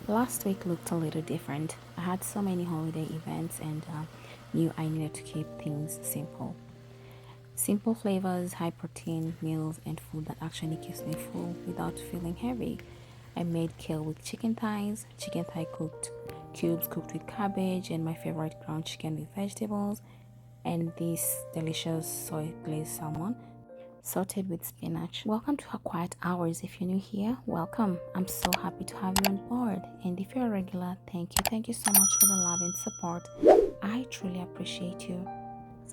Last week looked a little different. I had so many holiday events and knew I needed to keep things simple. Simple flavors, high protein meals, and food that actually keeps me full without feeling heavy. I made kale with chicken thigh cooked cubes cooked with cabbage, and my favorite ground chicken with vegetables, and this delicious soy glazed salmon sauteed with spinach. Welcome to our quiet hours. If you're new here, welcome. I'm so happy to have you on board. And if you're a regular, thank you. Thank you so much for the love and support. I truly appreciate you.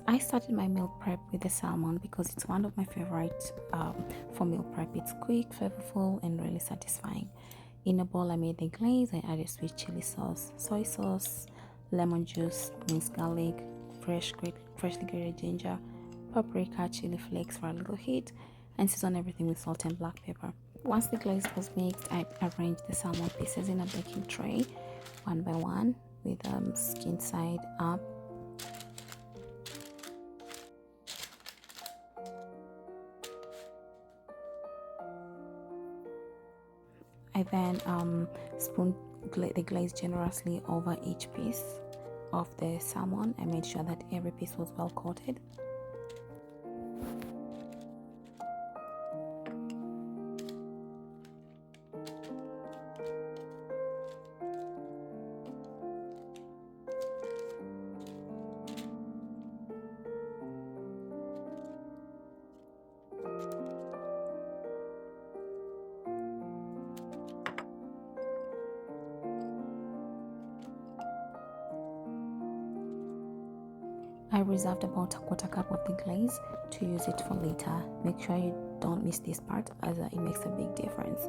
I started my meal prep with the salmon because it's one of my favorites for meal prep. It's quick, flavorful, and really satisfying. In a bowl, I made the glaze. I added sweet chili sauce, soy sauce, lemon juice, minced garlic, freshly grated ginger, paprika, chili flakes for a little heat, and season everything with salt and black pepper. Once the glaze was mixed, I arranged the salmon pieces in a baking tray, one by one, with skin side up. I then spooned the glaze generously over each piece of the salmon. I made sure that every piece was well coated. I reserved about a quarter cup of the glaze to use it for later. Make sure you don't miss this part as it makes a big difference.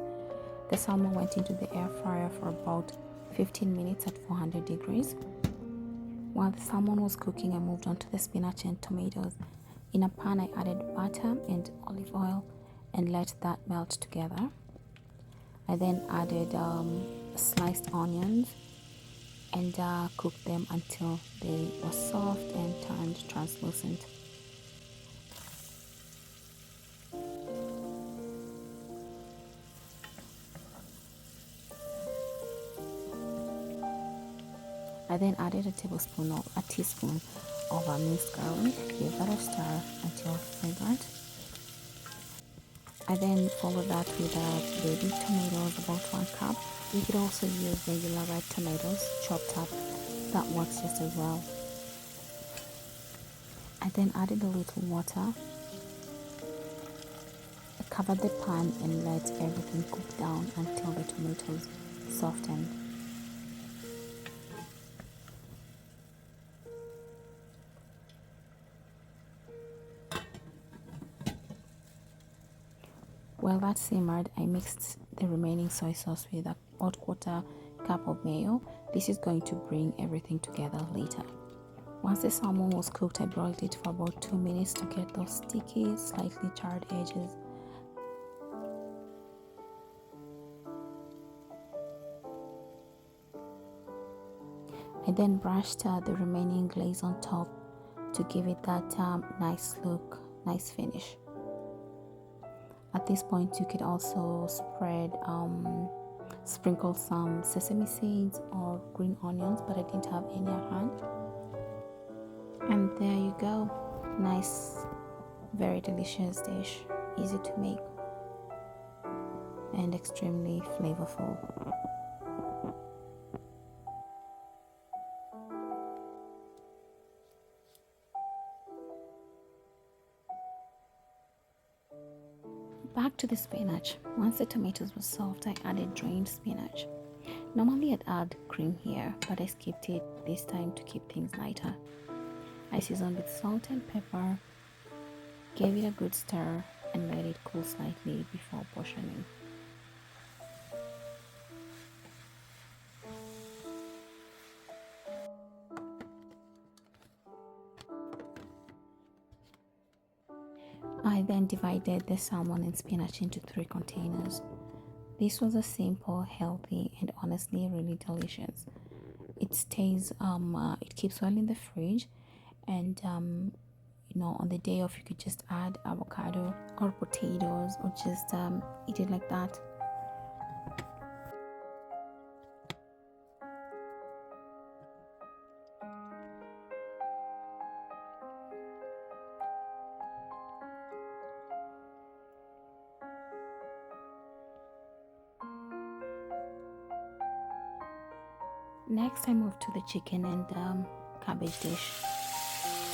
The salmon went into the air fryer for about 15 minutes at 400 degrees. While the salmon was cooking, I moved on to the spinach and tomatoes. In a pan, I added butter and olive oil and let that melt together. I then added sliced onions and cooked them until they were soft and turned translucent. I then added a teaspoon of minced garlic, gave that a stir until fragrant. I then followed that with baby tomatoes, about 1 cup. You could also use regular red tomatoes chopped up, that works just as well. I then added a little water. I covered the pan and let everything cook down until the tomatoes softened. While that simmered, I mixed the remaining soy sauce with about quarter cup of mayo. This is going to bring everything together later. Once the salmon was cooked, I broiled it for about 2 minutes to get those sticky, slightly charred edges. I then brushed the remaining glaze on top to give it that nice look, nice finish. At this point, you could also sprinkle some sesame seeds or green onions, but I didn't have any at hand. And there you go. Nice, very delicious dish. Easy to make and extremely flavorful. Back to the spinach. Once the tomatoes were soft, I added drained spinach. Normally I'd add cream here, but I skipped it this time to keep things lighter. I seasoned with salt and pepper, gave it a good stir, and let it cool slightly before portioning. I then divided the salmon and spinach into 3 containers. This was a simple, healthy, and honestly really delicious. It stays, it keeps well in the fridge, and on the day off you could just add avocado or potatoes or just eat it like that. Next, I moved to the chicken and cabbage dish.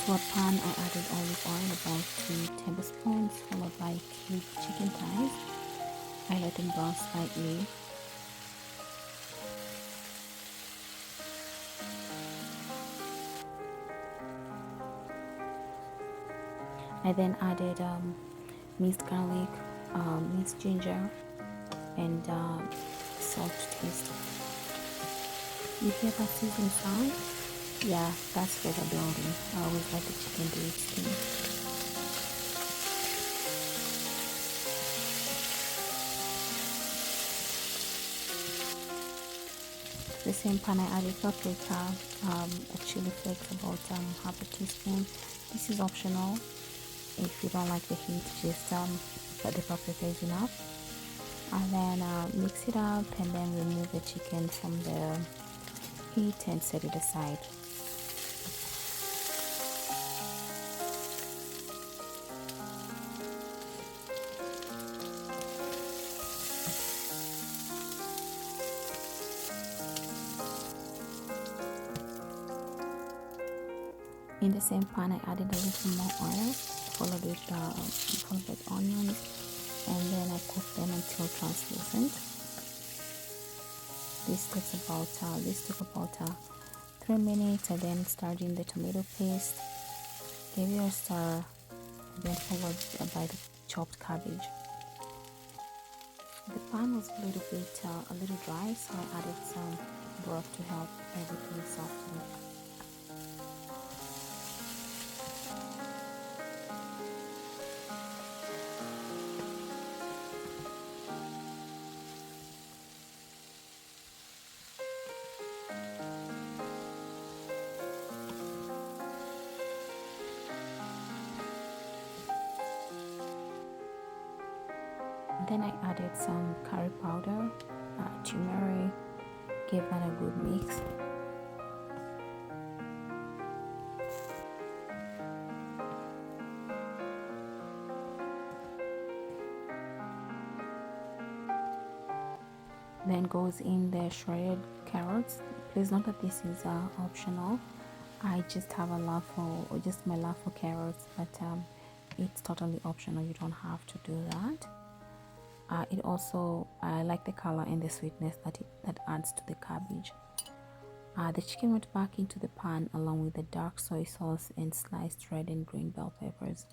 To a pan, I added olive oil, about 2 tablespoons, followed by cubed chicken thighs. I let them brown slightly. I then added minced garlic, minced ginger, and salt to taste. You hear that sizzling sound? Yeah, that's flavor building. I always let the chicken do its thing. To the same pan, I added paprika, chili flakes, about half a teaspoon. This is optional. If you don't like the heat, just but the paprika is enough. And then mix it up, and then remove the chicken from the heat and set it aside. In the same pan, I added a little more oil, followed with onions, and then I cooked them until translucent. This took about 3 minutes, and then stirred in the tomato paste, gave it a stir, and then followed by the chopped cabbage. The pan was a little dry, so I added some broth to help everything soften. Then I added some curry powder, turmeric, gave that a good mix. Then goes in the shredded carrots. Please note that this is optional. I just have a love for, or just my love for carrots, but it's totally optional. You don't have to do that. It also, I like the color and the sweetness that adds to the cabbage. The chicken went back into the pan along with the dark soy sauce and sliced red and green bell peppers.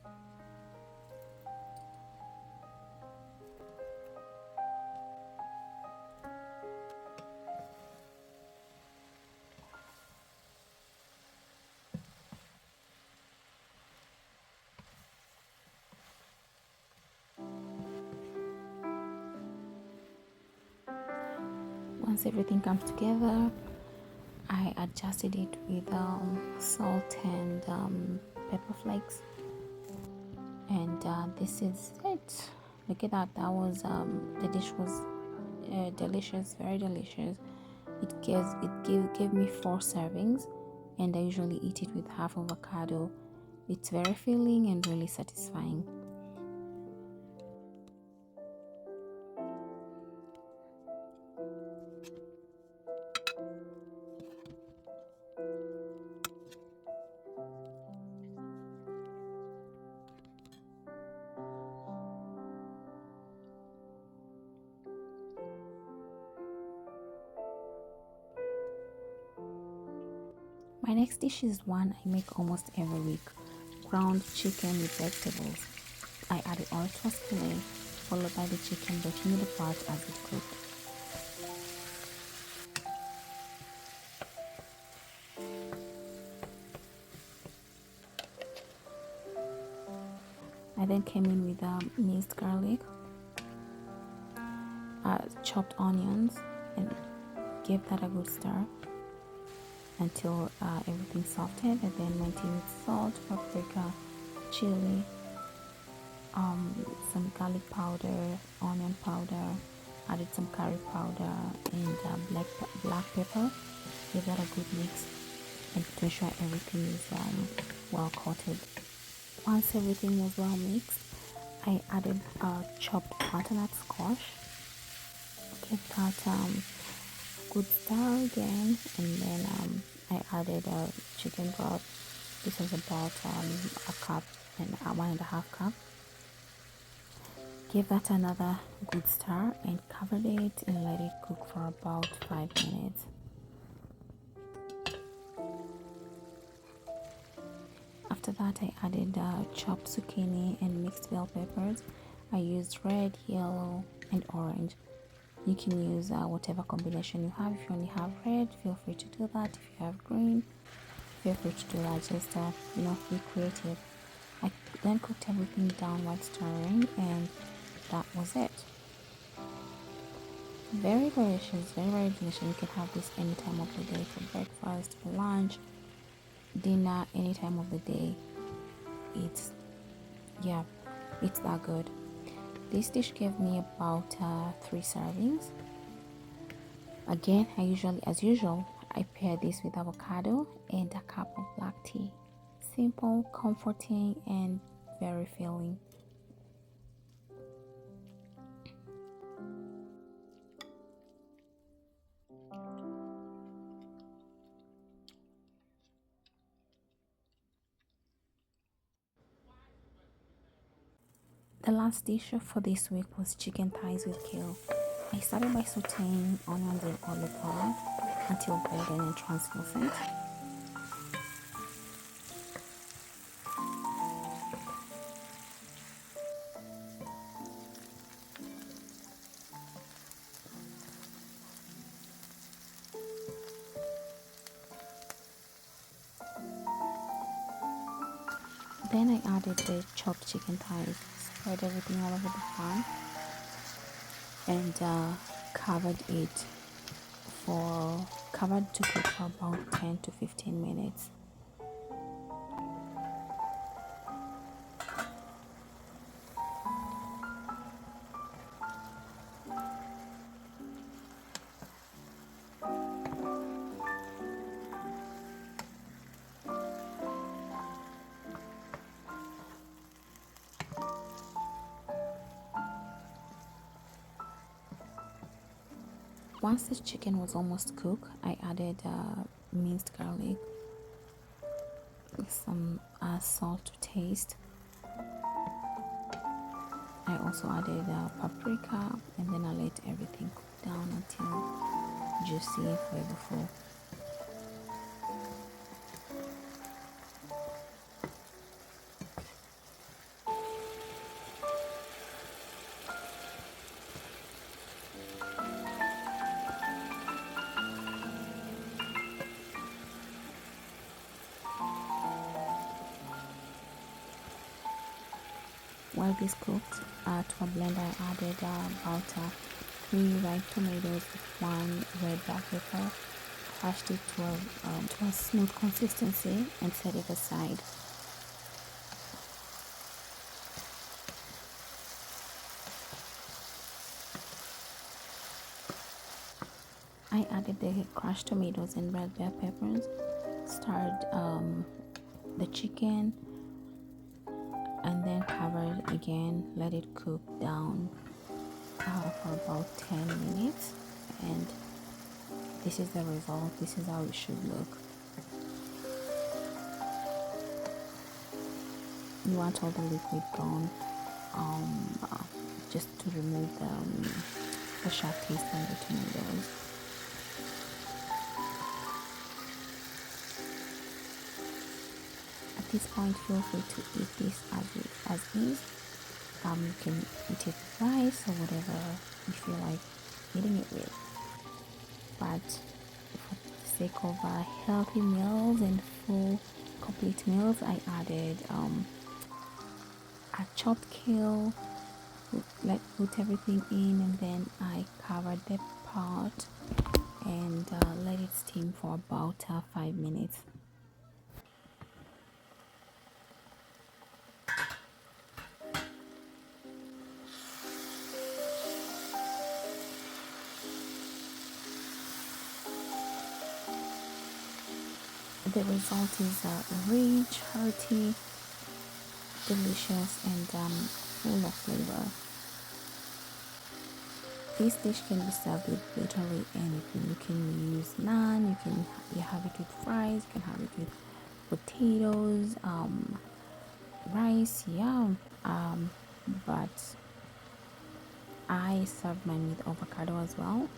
Once everything comes together, I adjusted it with salt and pepper flakes, and this is it. Look at that. That was the dish was delicious, very delicious. It gave me 4 servings, and I usually eat it with half avocado. It's very filling and really satisfying. My next dish is one I make almost every week: ground chicken with vegetables. I added oil to a skillet, followed by the chicken, breaking it apart as it cooked. I then came in with minced garlic, chopped onions, and gave that a good stir until everything softened, and then went in with salt, paprika, chili, some garlic powder, onion powder, added some curry powder and black pepper. Give that a good mix and to ensure everything is well coated. Once everything was well mixed, I added chopped butternut squash. Give that good stir again, and then I added chicken broth. This is about a cup and 1.5 cup. Give that another good stir and covered it and let it cook for about 5 minutes. After that, I added chopped zucchini and mixed bell peppers. I used red, yellow, and orange. You can use whatever combination you have. If you only have red, feel free to do that. If you have green, feel free to do that. Just be creative. I then cooked everything down while stirring, and that was it. Very delicious, very very delicious. You can have this any time of the day, for breakfast, for lunch, dinner, any time of the day. It's that good. This dish gave me about 3 servings. Again, as usual, I pair this with avocado and a cup of black tea. Simple, comforting, and very filling. The last dish for this week was chicken thighs with kale. I started by sauteing onions in olive oil until golden and translucent. Then I added the chopped chicken thighs, spread everything all over the pan, and covered to cook for about 10 to 15 minutes. Once the chicken was almost cooked, I added minced garlic, some salt to taste. I also added paprika, and then I let everything cook down until juicy and flavorful. While this cooked, to a blender I added about 3 ripe tomatoes with 1 red bell pepper, crushed it to a smooth consistency, and set it aside. I added the crushed tomatoes and red bell peppers, stirred the chicken, and then covered again, let it cook down for about 10 minutes, and this is the result. This is how it should look. You want all the liquid gone, just to remove the sharp taste from the tomatoes. At this point, feel free to eat this as is. You can eat it with rice or whatever you feel like eating it with. But for the sake of healthy meals and full, complete meals, I added a chopped kale. Put everything in, and then I covered the pot and let it steam for about 5 minutes. The result is rich, hearty, delicious, and full of flavor. This dish can be served with literally anything. You can use naan, you have it with fries, you can have it with potatoes, rice, yeah. But I serve mine with avocado as well.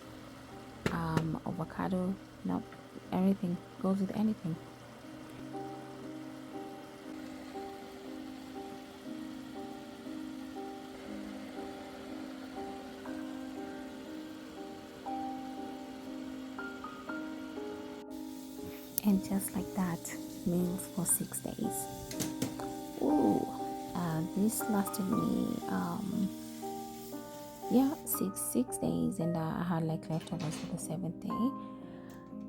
Avocado, no, everything goes with anything. And just like that, meals for 6 days. Ooh, this lasted me yeah, six days, and I had like leftovers for the seventh day.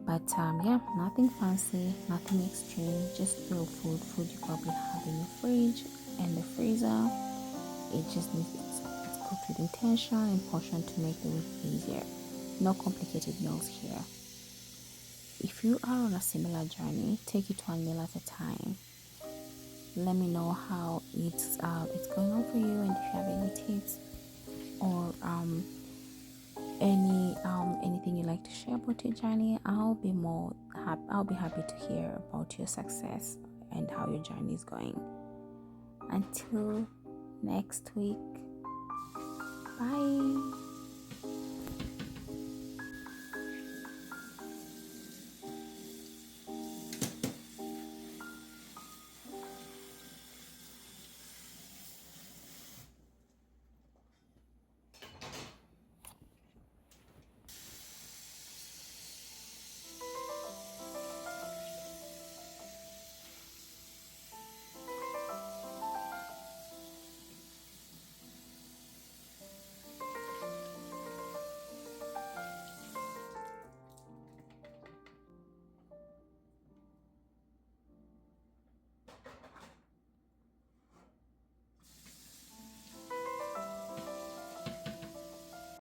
But yeah, nothing fancy, nothing extreme, just real food you probably have in your fridge and the freezer. It just needs it's cooked with intention and portion to make the week easier. No complicated meals here. If you are on a similar journey, take it one meal at a time. Let me know how it's going on for you, and if you have any tips or anything you'd like to share about your journey, I'll be happy to hear about your success and how your journey is going. Until next week, bye.